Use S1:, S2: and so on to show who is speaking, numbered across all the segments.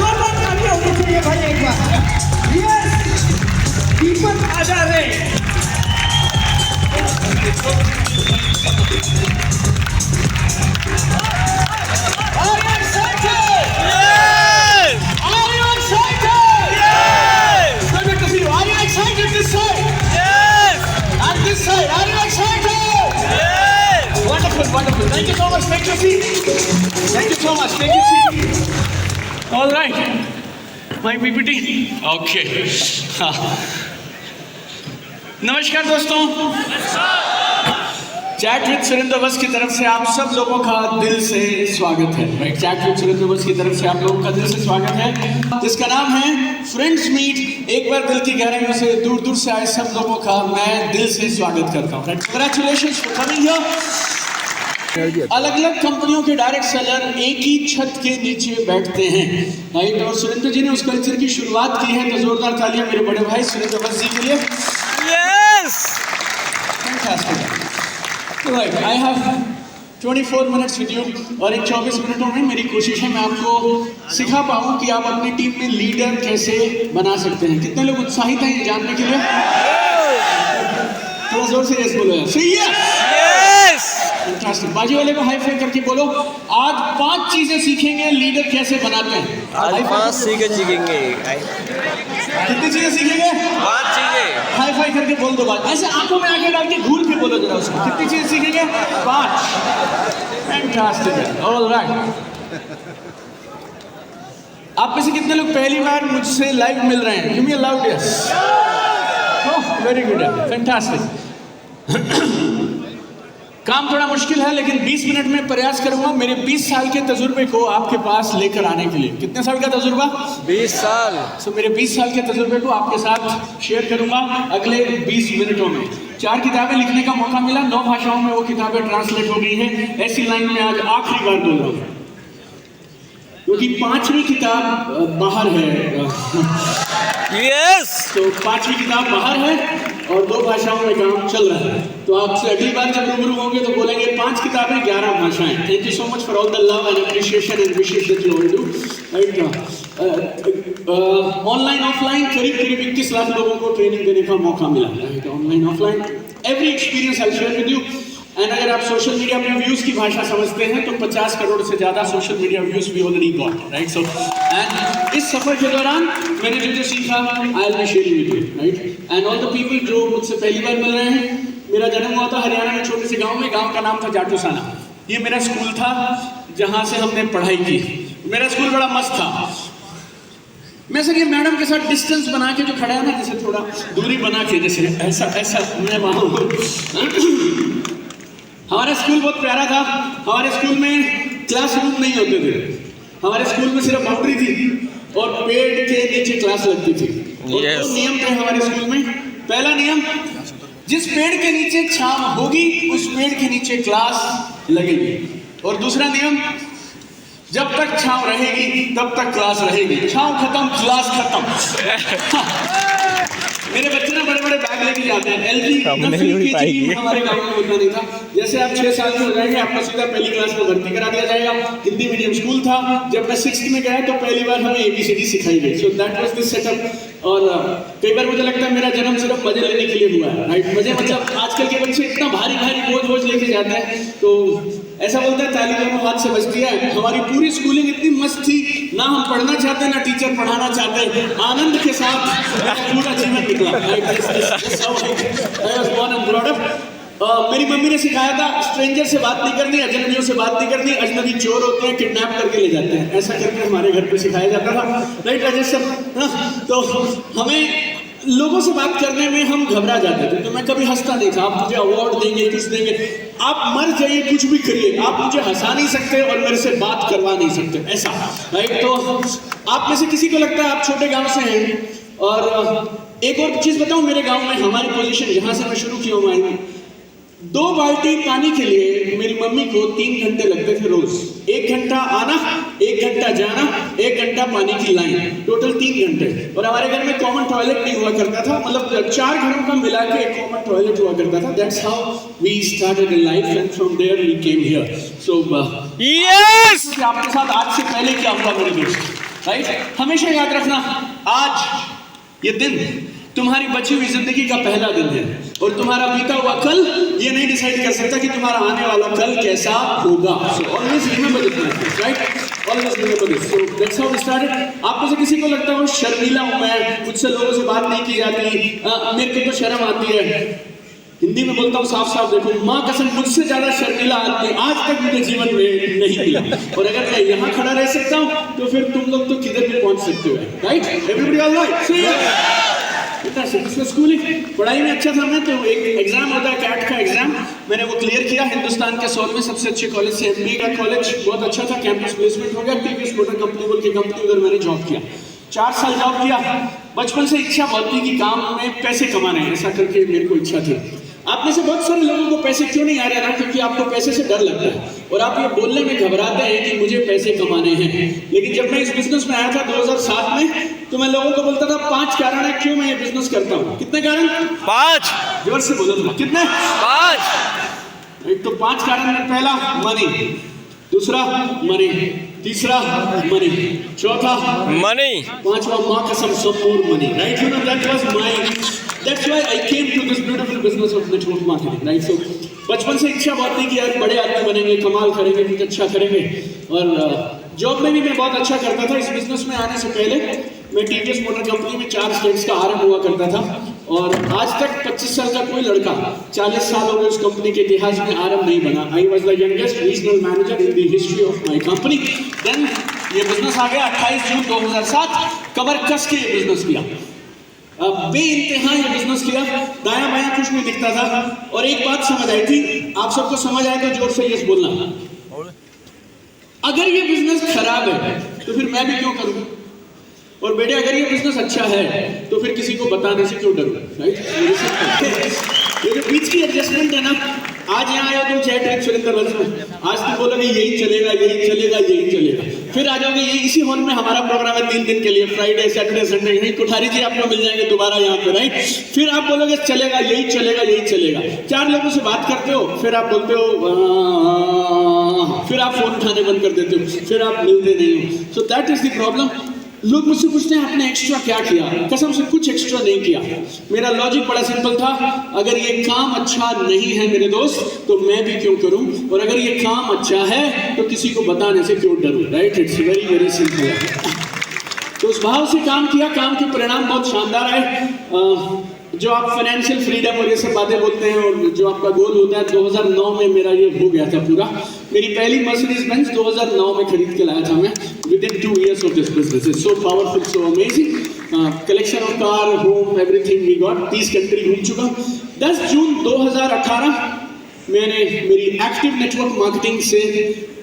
S1: जोरदार तालियां होनी चाहिए भाई एक बार। यस, दीपक आजारे। Wonderful. Thank you so much. Take your seat. Thank you so much. Take your seat. All right. My PPT. Okay. नमस्कार दोस्तों। चैट विद सुरेंद्र बस की तरफ से आप सब लोगों का दिल से स्वागत है। राइट, चैट विद सुरेंद्र बस की तरफ से आप लोगों का दिल से स्वागत है, जिसका नाम है फ्रेंड्स मीट। एक बार दिल की गहराइयों से दूर दूर से आए सब लोगों का मैं दिल से स्वागत करता हूँ। Congratulations for coming here. अलग अलग कंपनियों के डायरेक्ट सेलर एक ही छत के नीचे बैठते हैं, राइट, और सुरेंद्र जी ने उस कल्चर की शुरुआत की है, तो जोरदार तालियां मेरे बड़े भाई सुरेंद्र बस जी के लिए। Yes, fantastic. Right, I have 24 minutes with you, और इन 24 मिनटों में मेरी कोशिश है मैं आपको सिखा पाऊँ कि आप अपनी टीम में लीडर कैसे बना सकते हैं। कितने लोग उत्साहित हैं ये जानने के लिए? थोड़ा जोर से यस बोलो। बाजी वाले को हाई फाइव करके बोलो। आज 5 चीजें सीखेंगे लीडर कैसे बनाते हैं।
S2: आज 5 चीजें सीखेंगे।
S1: कितनी चीजें सीखेंगे?
S2: 5 चीजें।
S1: हाई फाइव करके बोल दो बात, ऐसे आंखों में आंखें डाल के घूर के बोलो जरा उसको। कितनी चीजें सीखेंगे? 5। फैंटास्टिक है। ऑलराइट, आप में से कितने लोग पहली बार मुझसे लाइव मिल रहे हैं? Give me a loud yes. Oh, very good है, फैंटास्टिक। काम थोड़ा मुश्किल है, लेकिन 20 मिनट में प्रयास करूंगा मेरे 20 साल के तजुर्बे को आपके पास लेकर आने के लिए। कितने साल का तजुर्बा?
S2: 20 साल।
S1: सो मेरे 20 साल के तजुर्बे को आपके साथ शेयर करूंगा अगले 20 मिनटों में। 4 किताबें लिखने का मौका मिला, 9 भाषाओं में वो किताबें ट्रांसलेट हो गई हैं। ऐसी लाइन में आज आखिरी बार बोल रहा हूँ, क्योंकि 5वीं किताब बाहर है।
S2: यस,
S1: तो 5वीं किताब बाहर है और 2 भाषाओं में काम चल रहा है। तो आपसे अगली बार जब रूबरू होंगे तो बोलेंगे 5 किताबें 11 भाषाएं। Thank you so much for all the love and appreciation and wishes that you all do. Online offline करीब 21 लाख लोगों को ट्रेनिंग देने का मौका मिला। Online offline every experience I share with you. And अगर आप सोशल मीडिया में व्यूज की भाषा समझते हैं तो 50 करोड़ से ज्यादा social media views we already got, right. So and इस सफर के दौरान मैंने जो सीखा I will be sharing with you, right. And all the people जो मुझसे पहली बार मिल रहे हैं, मेरा जन्म हुआ था हरियाणा में छोटे से गांव में। गांव का नाम था जाटूसाना। ये मेरा स्कूल था जहां से हमने पढ़ाई की। मेरा स्कूल बड़ा मस्त था। मैं सर ये मैडम के साथ डिस्टेंस बना के जो खड़ा है ना, जैसे थोड़ा दूरी बना के, जैसे ऐसा ऐसा मैं वहां हमारा स्कूल बहुत प्यारा था। हमारे स्कूल में क्लासरूम नहीं होते थे। हमारे स्कूल में सिर्फ बाउंड्री थी और पेड़ के नीचे क्लास लगती थी। और 2 नियम थे हमारे स्कूल में। पहला नियम, जिस पेड़ के नीचे छांव होगी उस पेड़ के नीचे क्लास लगेगी। और दूसरा नियम, जब तक छांव रहेगी तब तक क्लास रहेगी। छांव खत्म, क्लास खत्म। मेरे बच्चे ना बड़े बड़े बैग लेके जाते हैं। LG हमारे गांव में उतना नहीं था। जैसे आप 6 साल के हो जाएंगे आपको सीधा पहली क्लास में भर्ती करा दिया जाएगा। हिंदी मीडियम स्कूल था। जब मैं 6th में गया तो पहली बार हमें ABCD सिखाई गई। So that was the setup. और कई बार मुझे लगता है मेरा जन्म सिर्फ मजे लेने के लिए हुआ है, राइट। मजे मतलब आजकल के बच्चे इतना भारी भारी बोझ लेके जाते हैं, तो ऐसा बोलता है ताली दोनों हाथ से बजती है। हमारी पूरी स्कूलिंग इतनी मस्त थी, ना हम पढ़ना चाहते ना टीचर पढ़ाना चाहते, आनंद के साथ पूरा जीवन निकला। मेरी मम्मी ने सिखाया था स्ट्रेंजर से बात नहीं करनी, अजनबियों से बात नहीं करनी। अजनबी चोर होते हैं, किडनैप करके ले जाते हैं। ऐसा करके हमारे घर पे सिखाया जाता था, राइट राजेश सर। तो हमें लोगों से बात करने में हम घबरा जाते थे। तो मैं कभी हंसता नहीं था। आप मुझे अवार्ड देंगे, कुछ देंगे, आप मर जाइए, कुछ भी करिए, आप मुझे हंसा नहीं सकते और मेरे से बात करवा नहीं सकते, ऐसा, राइट। तो आप में से किसी को लगता है आप छोटे गांव से हैं। और एक और चीज बताऊं, मेरे गांव में हमारी पोजीशन जहां से मैं शुरू किया हूं, 2 बाल्टी पानी के लिए मेरी मम्मी को 3 घंटे लगते थे रोज। 1 घंटा आना, 1 घंटा जाना, 1 घंटा पानी की लाइन, टोटल 3 घंटे। और हमारे घर में कॉमन टॉयलेट नहीं हुआ करता था, मतलब 4 घरों का मिला के एक कॉमन टॉयलेट हुआ करता था। That's how we started in life and from there we came here. So yes, आपके साथ आज से पहले क्या हुआ मेरे दोस्त? राइट? हमेशा याद रखना, आज ये दिन तुम्हारी बची हुई जिंदगी का पहला दिन है और तुम्हारा बीता हुआ कल ये नहीं डिसाइड कर सकता कि तुम्हारा आने वाला कल कैसा होगा. So always remember this, right? Always remember this. So that's how we started. आप में से किसी को लगता हो शर्मीला हूँ मैं, मुझसे लोगों से बात नहीं की जाती, मेरे को तो शर्म आती है. हिंदी में बोलता हूँ साफ साफ, देखो माँ कसम मुझसे ज्यादा शर्मीला आदमी आज तक मुझे जीवन में नहीं मिला. और अगर मैं यहाँ खड़ा रह सकता हूँ तो फिर तुम लोग तो किधर भी पहुंच सकते हो, राइट? Everybody all right? इतना सिर्फ स्कूलिंग पढ़ाई में अच्छा था मैं, तो एक एग्जाम होता है कैट का एग्जाम, मैंने वो क्लियर किया. हिंदुस्तान के 100वें सबसे अच्छे कॉलेज से MBA का कॉलेज, बहुत अच्छा था, कैंपस प्लेसमेंट हो गया. टीवीएस मोटर कंपनी बोल के कंपनी, उधर मैंने जॉब किया. 4 साल जॉब किया. बचपन से इच्छा बहुत थी कि काम में पैसे कमाने हैं, ऐसा करके मेरे को इच्छा थी. आप में से बहुत सारे लोगों को पैसे क्यों नहीं आ रहे ना, क्योंकि आपको पैसे से डर लगता है और आप ये बोलने में घबराते हैं कि मुझे पैसे कमाने हैं. लेकिन जब मैं इस बिजनेस में आया था 2007 में, तो मैं लोगों को बोलता था 5 कारण है क्यों मैं ये बिजनेस करता हूँ. कितने कारण?
S2: 5.
S1: जोर से बोलो तुम. कितने?
S2: 5.
S1: एक तो 5 कारण है. पहला मनी, दूसरा मनी, तीसरा मनी, चौथा
S2: Money.
S1: पांचवा माँ कसम some more money, right? You know that was my, that's why I came to this beautiful business of network marketing, right? So बचपन से इच्छा बहुत थी कि यार बड़े आदमी बनेंगे, कमाल करेंगे, कुछ अच्छा करेंगे. और जॉब में भी मैं बहुत अच्छा करता था. इस बिजनेस में आने से पहले मैं टीवीएस मोटर कंपनी में 4 स्टेट्स का आरएम हुआ करता था. और आज तक 25 साल का कोई लड़का 40 साल हो गए उस कंपनी के इतिहास में आरएम नहीं बना. I was the youngest regional manager in the history of my company. Then ये बिजनेस आ गया 28 जून 2007. कमर कस के ये बिजनेस किया, बे इंतहा ये बिजनेस किया. दायां बायां कुछ नहीं दिखता था. और एक बात समझ आई थी, आप सबको समझ आए तो जोर से यस बोलना, अगर ये बिजनेस खराब है तो फिर मैं भी क्यों करूं. और बेटे अगर ये बिजनेस अच्छा है तो फिर किसी को बताने से क्यों डरूं, राइट? ये जो बीच की एडजस्टमेंट है ना, आज यहाँ आया तुम चैट एक सुरेंद्र वंश में, आज तुम बोलोगे यही चलेगा यही चलेगा यही चलेगा, फिर आ जाओगे ये इसी हॉल में हमारा प्रोग्राम है 3 दिन के लिए, फ्राइडे सैटरडे संडे, यही कोठारी जी आपको मिल जाएंगे दोबारा यहाँ पे, राइट? फिर आप बोलोगे चलेगा यही चलेगा यही चलेगा. 4 लोगों से बात करते हो, फिर आप बोलते हो, फिर आप फोन उठाने बंद कर देते हो, फिर आप मिलते नहीं हो. So that is the problem. लोग मुझसे पूछते हैं आपने एक्स्ट्रा क्या किया. कसम से कुछ एक्स्ट्रा नहीं किया. मेरा लॉजिक बड़ा सिंपल था, अगर ये काम अच्छा नहीं है मेरे दोस्त तो मैं भी क्यों करूं, और अगर ये काम अच्छा है तो किसी को बताने से क्यों डरूं, right? It's very very simple. तो उस भाव से काम किया. काम के परिणाम बहुत शानदार आए. जो आप फाइनेंशियल फ्रीडम और ये सब बातें बोलते हैं और जो आपका गोल होता है, 2009 में मेरा ये हो गया था पूरा. मेरी पहली मर्सिडीज बेंज 2009 में खरीद के लाया था मैं. Within 2 years of this business, it's so powerful, so amazing. Collection of car, home, everything we got. 30 country घूम चुका. 10 जून 2018 मैंने मेरी एक्टिव नेटवर्क मार्केटिंग से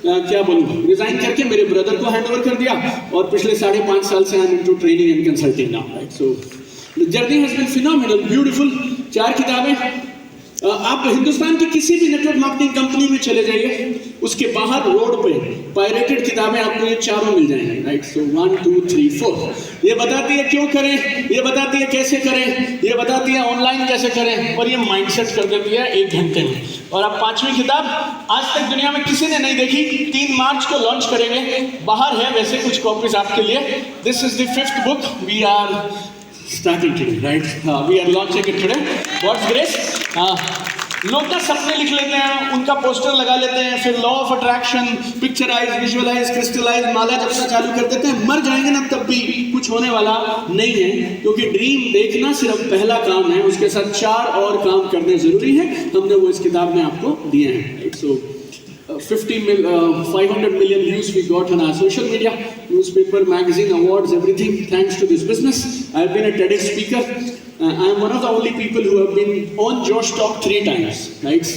S1: क्या बोलूँ रिजाइन करके मेरे ब्रदर को हैंड ओवर कर दिया. और पिछले 5.5 साल से I am into training and consulting now, right? So the journey has been phenomenal, beautiful. 4 किताबें. आप हिंदुस्तान की किसी भी नेटवर्क मार्केटिंग कंपनी में चले जाइए, उसके बाहर रोड पे पायरेटेड किताबें आपको ये चारों मिल जाएंगी, राइट? सो 1 2 3 4 ये बताती है क्यों करें, ये बताती है कैसे करें, ये बताती है ऑनलाइन कैसे करें, और ये माइंडसेट कर देती है 1 घंटे में. और अब 5वीं किताब आज तक दुनिया में किसी ने नहीं देखी, 3 मार्च को लॉन्च करेंगे. बाहर है वैसे कुछ कॉपीज आपके लिए. This is the 5th book we are starting today, right? We are launching it today. God's grace. लोग ना सपने लिख लेते हैं, उनका पोस्टर लगा लेते हैं, फिर law of attraction, picturise, visualise, crystallise, माला जपना चालू कर देते हैं. मर जाएंगे ना तब भी कुछ होने वाला नहीं है, क्योंकि ड्रीम देखना सिर्फ पहला काम है, उसके साथ 4 और काम करने जरूरी है. हमने वो इस किताब में आपको दिए हैं, right? So 500 million views we got on our social media, newspaper, magazine, awards, everything thanks to this business. I've been a TEDx speaker. I'm one of the only people who have been on Josh Talk 3 times, right?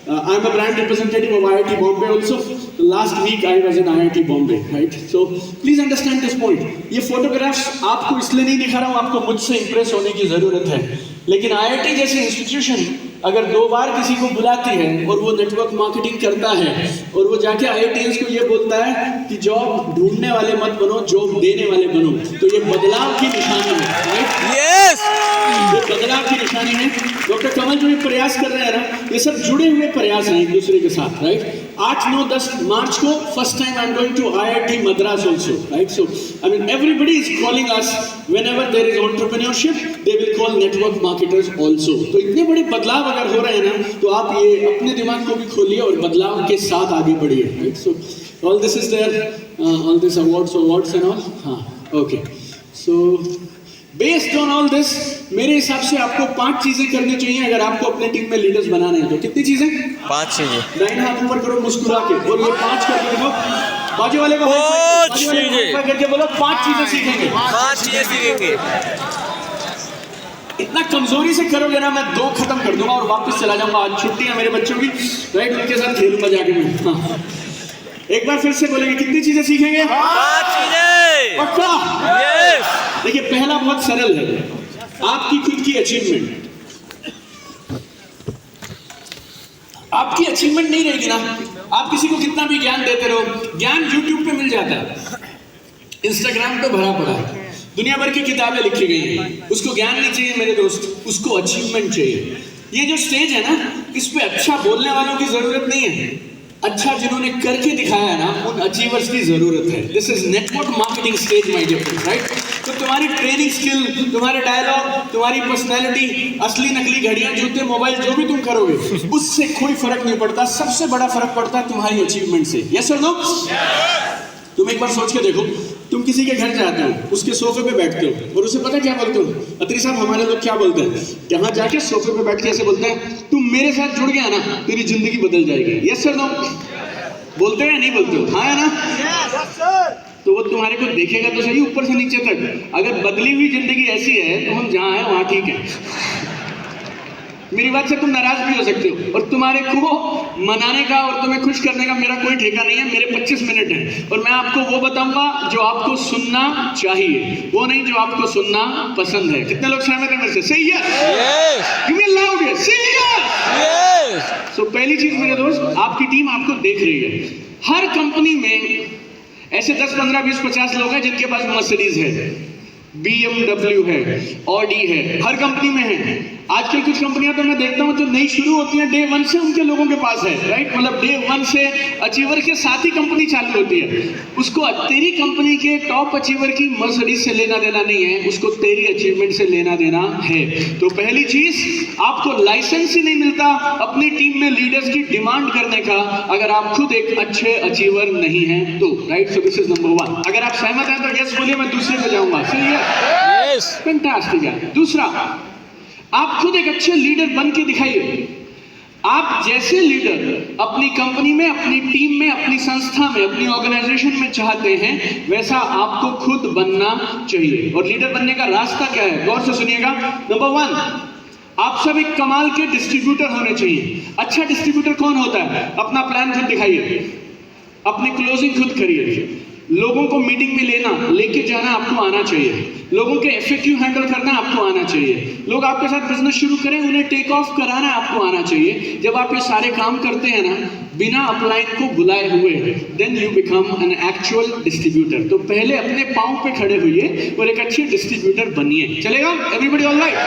S1: I'm a brand representative of IIT Bombay also. Last week I was in IIT Bombay, right? So please understand this point. ये photographs आपको इसलिए नहीं दिखा रहा हूँ, आपको मुझसे impress होने की ज़रूरत है. लेकिन IIT जैसी इंस्टीट्यूशन अगर 2 बार किसी को बुलाती है और वो नेटवर्क मार्केटिंग करता है और वो जाके IITians को ये बोलता है कि जॉब ढूंढने वाले मत बनो, जॉब देने वाले बनो, तो ये बदलाव की निशानी है, राइट?
S2: Yes.
S1: ये बदलाव की निशानी है. डॉक्टर कमल जो ये प्रयास कर रहे हैं ना, ये सब जुड़े हुए प्रयास हैं एक दूसरे के साथ, राइट? 8, 9, 10 मार्च को first time I am going to IIT Madras also, right? So I mean, everybody is calling us whenever there is entrepreneurship, they will call network marketers also. तो इतने बड़े बदलाव अगर हो रहे हैं ना, तो आप ये अपने दिमाग को भी खोलिए और बदलाव के साथ आगे बढ़िए. Right? So all this is there, all this awards and all. हाँ, okay. So based on all this, मेरे हिसाब से आपको 5 चीजें करनी चाहिए अगर आपको अपने टीम में लीडर्स बनाने हैं. तो कितनी चीजें?
S2: 5 चीजें.
S1: दाहिने हाथ ऊपर करो मुस्कुरा के और ये 5 करके देखो. बाजू वाले को करके बोलो 5 चीजें सीखेंगे.
S2: 5 चीजें सीखेंगे.
S1: इतना कमजोरी से करोगे ना, मैं 2 खत्म कर दूंगा और वापस चला जाऊंगा. आज छुट्टी है मेरे बच्चों की, राइट, उनके साथ खेलूंगा जाके मैं. हाँ. एक बार फिर से बोलेंगे कितनी चीजें सीखेंगे?
S2: 5 चीजें.
S1: पक्का?
S2: यस.
S1: देखिए पहला बहुत सरल है, आपकी खुद की अचीवमेंट. आपकी अचीवमेंट नहीं रहेगी ना, आप किसी को कितना भी ज्ञान देते रहो, ज्ञान YouTube पे मिल जाता है, Instagram पे भरा पड़ा है, दुनिया भर की किताबें लिखी गई हैं. उसको ज्ञान नहीं चाहिए मेरे दोस्त, उसको अचीवमेंट चाहिए. ये जो स्टेज है ना, इस पे अच्छा बोलने वालों की जरूरत नहीं है, अच्छा जिन्होंने करके दिखाया है ना, उन अचीवर्स की जरूरत है. This is network marketing stage my dear friends, right. तो तुम्हारी ट्रेनिंग स्किल, तुम्हारे डायलॉग, तुम्हारी पर्सनैलिटी, असली नकली घड़ियां, जूते, मोबाइल, जो भी तुम करोगे, उससे कोई फर्क नहीं पड़ता. सबसे बड़ा फर्क पड़ता है तुम्हारी अचीवमेंट से. यस और नो? तुम एक बार सोच के देखो, तुम किसी के घर जाते हो, उसके सोफे पे बैठते हो और उसे पता क्या बोलते हो? अत्री साहब, हमारे लोग क्या बोलते हैं, यहाँ जाके सोफे पे बैठ के ऐसे बोलते हैं, तुम मेरे साथ जुड़ गया ना, तेरी जिंदगी बदल जाएगी. Yes sir no? बोलते हो या नहीं बोलते हो? हाँ है ना? तो वो तुम्हारे को देखेगा तो सही ऊपर से नीचे तक. अगर बदली हुई जिंदगी ऐसी है तो हम जहाँ हैं वहाँ ठीक है. मेरी बात से तुम नाराज भी हो सकते हो, और तुम्हारे को मनाने का और तुम्हें खुश करने का मेरा कोई ठेका नहीं है. मेरे 25 मिनट हैं और मैं आपको वो बताऊंगा जो आपको सुनना चाहिए, वो नहीं जो आपको सुनना पसंद है. कितने लोग सहमत हैं मेरे से? सही है? Give me loud yes. सही है? सो पहली चीज मेरे दोस्त, आपकी टीम आपको देख रही है. हर कंपनी में ऐसे 10, 15, 20, 50 लोग हैं जिनके पास मर्सिडीज है, BMW है, ऑडी है, हर कंपनी में है. आजकल कुछ कंपनियां तो मैं देखता हूं जो नई शुरू होती हैं, डे 1 से उनके लोगों के पास है, राइट. मतलब डे 1 से अचीवर के साथ ही कंपनी चालू होती है. उसको तेरी कंपनी के टॉप अचीवर की मर्सिडीज से लेना देना नहीं है, उसको तेरी अचीवमेंट से लेना देना है. तो पहली चीज, आपको लाइसेंस ही नहीं मिलता अपनी टीम में लीडर्स की डिमांड करने का अगर आप खुद एक अच्छे अचीवर नहीं हैं तो, right. So this is number 1. अगर आप सहमत हैं तो यस बोलिए, मैं दूसरे पे जाऊंगा. सही है?
S2: यस.
S1: फैंटास्टिक है. दूसरा, आप खुद एक अच्छे लीडर बन के दिखाइए. आप जैसे लीडर अपनी कंपनी में, अपनी टीम में, अपनी संस्था में, अपनी ऑर्गेनाइजेशन में चाहते हैं, वैसा आपको खुद बनना चाहिए. और लीडर बनने का रास्ता क्या है, गौर से सुनिएगा. नंबर 1, आप सब एक कमाल के डिस्ट्रीब्यूटर होने चाहिए. अच्छा डिस्ट्रीब्यूटर कौन होता है? अपना प्लान खुद दिखाइए, अपनी क्लोजिंग खुद करिए, लोगों को मीटिंग में लेके जाना आपको आना चाहिए, लोगों के FAQ हैंडल करना आपको आना चाहिए, लोग आपके साथ बिजनेस शुरू करें उन्हें टेक ऑफ कराना आपको आना चाहिए. जब आप ये सारे काम करते हैं ना बिना अपलाइन को बुलाए हुए, then you become an actual distributor. तो पहले अपने पांव पे खड़े होइए और एक अच्छे डिस्ट्रीब्यूटर बनिए. चलेगा? Everybody alright?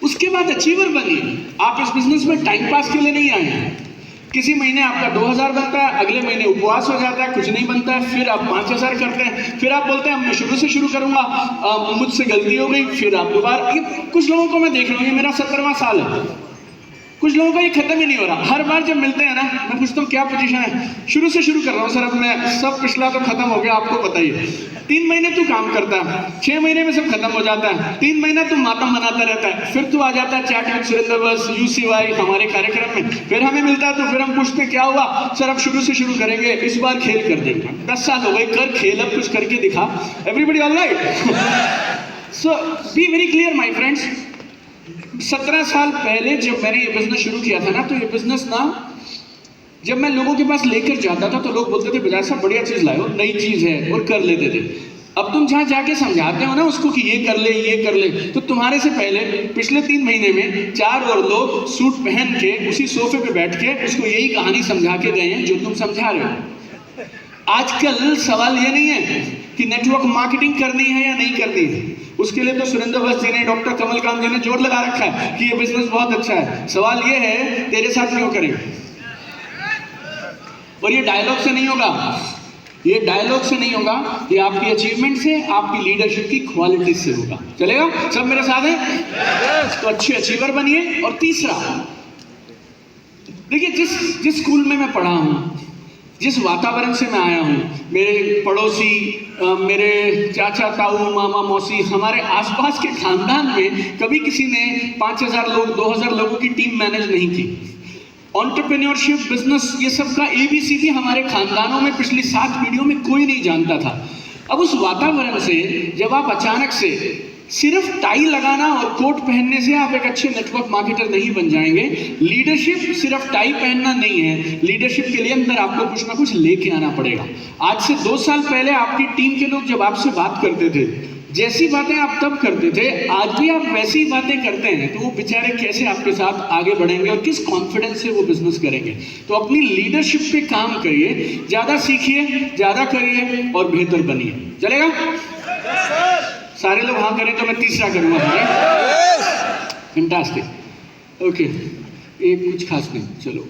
S1: उसके बाद अचीवर बनिए. आप इस बिजनेस में टाइम पास के लिए नहीं आए हैं. किसी महीने आपका 2000 बनता है, अगले महीने उपवास हो जाता है, कुछ नहीं बनता है, फिर आप 5000 करते हैं, फिर आप बोलते हैं मैं शुरू से शुरू करूंगा, मुझसे गलती हो गई, फिर आप दोबारा. कुछ लोगों को मैं देख रहा हूँ, ये मेरा 17वां साल है, कुछ लोगों का ये खत्म ही नहीं हो रहा. हर बार जब मिलते हैं ना, मैं पूछता हूँ क्या पोजीशन है, शुरू से शुरू कर रहा हूँ सर, अब मैं सब पिछला तो खत्म हो गया, आपको पता ही है. 3 महीने तू काम करता है, 6 महीने में सब खत्म हो जाता है, 3 महीना तू मातम मनाता रहता है, फिर तू आ जाता है चैट विद सुरेंद्र बस UCY हमारे कार्यक्रम में, फिर हमें मिलता है तो फिर हम पूछते हैं क्या हुआ सर, अब शुरू से शुरू करेंगे, इस बार खेल कर देंगे. 10 साल हो गए, कर खेल, अब कुछ करके दिखा. Everybody alright? So be very clear my friends. 17 साल पहले जब मैंने ये बिजनेस शुरू किया था ना, तो ये बिजनेस ना जब मैं लोगों के पास लेकर जाता था तो लोग बोलते थे बजाज साहब बढ़िया चीज लाए हो, नई चीज है, और कर लेते थे. अब तुम जहाँ जाके समझाते हो ना उसको कि ये कर ले, तो तुम्हारे से पहले पिछले 3 महीने में 4 और लोग सूट पहन के उसी सोफे पे बैठ के उसको यही कहानी समझा के गए हैं जो तुम समझा रहे हो. आजकल सवाल ये नहीं है कि नेटवर्क मार्केटिंग करनी है या नहीं करनी है. उसके लिए तो सुरेंद्र बस जी ने, डॉक्टर कमलकांत जी ने जोर लगा रखा है कि ये बिजनेस बहुत अच्छा है. सवाल ये है तेरे साथ क्यों करें. और ये डायलॉग से नहीं होगा, ये डायलॉग से नहीं होगा, ये आपकी अचीवमेंट से, आपकी लीडरशिप की क्वालिटी से होगा। चलेगा? सब मेरे साथ हैं? तो अच्छे अचीवर बनिए। और तीसरा, देखिए जिस स्कूल में मैं पढ़ा हूँ, जिस वातावरण से मैं आया हूँ, मेरे पड़ोसी, मेरे चाचा ताऊ मामा मौसी, हमारे आसपास के खानदान में कभी किसी ने 5000 लोग 2000 लोगों की टीम मैनेज नहीं की। एंटरप्रेन्योरशिप, बिजनेस, ये सब का ABCD हमारे खानदानों में पिछली 7 पीढ़ियों में कोई नहीं जानता था। अब उस वातावरण से जब आप अचानक से सिर्फ टाई लगाना और कोट पहनने से आप एक अच्छे नेटवर्क मार्केटर नहीं बन जाएंगे। लीडरशिप सिर्फ टाई पहनना नहीं है, लीडरशिप के लिए अंदर आपको कुछ ना कुछ लेके आना पड़ेगा। आज से 2 साल पहले आपकी टीम के लोग जब आपसे बात करते थे, जैसी बातें आप तब करते थे, आज भी आप वैसी बातें करते हैं, तो वो बेचारे कैसे आपके साथ आगे बढ़ेंगे और किस कॉन्फिडेंस से वो बिजनेस करेंगे। तो अपनी लीडरशिप पे काम करिए, ज़्यादा सीखिए, ज़्यादा करिए और बेहतर बनिए। चलेगा? सारे लोग हाँ करें तो मैं तीसरा करूँगा। फैंटास्टिक। ओके, एक कुछ खास नहीं, चलो।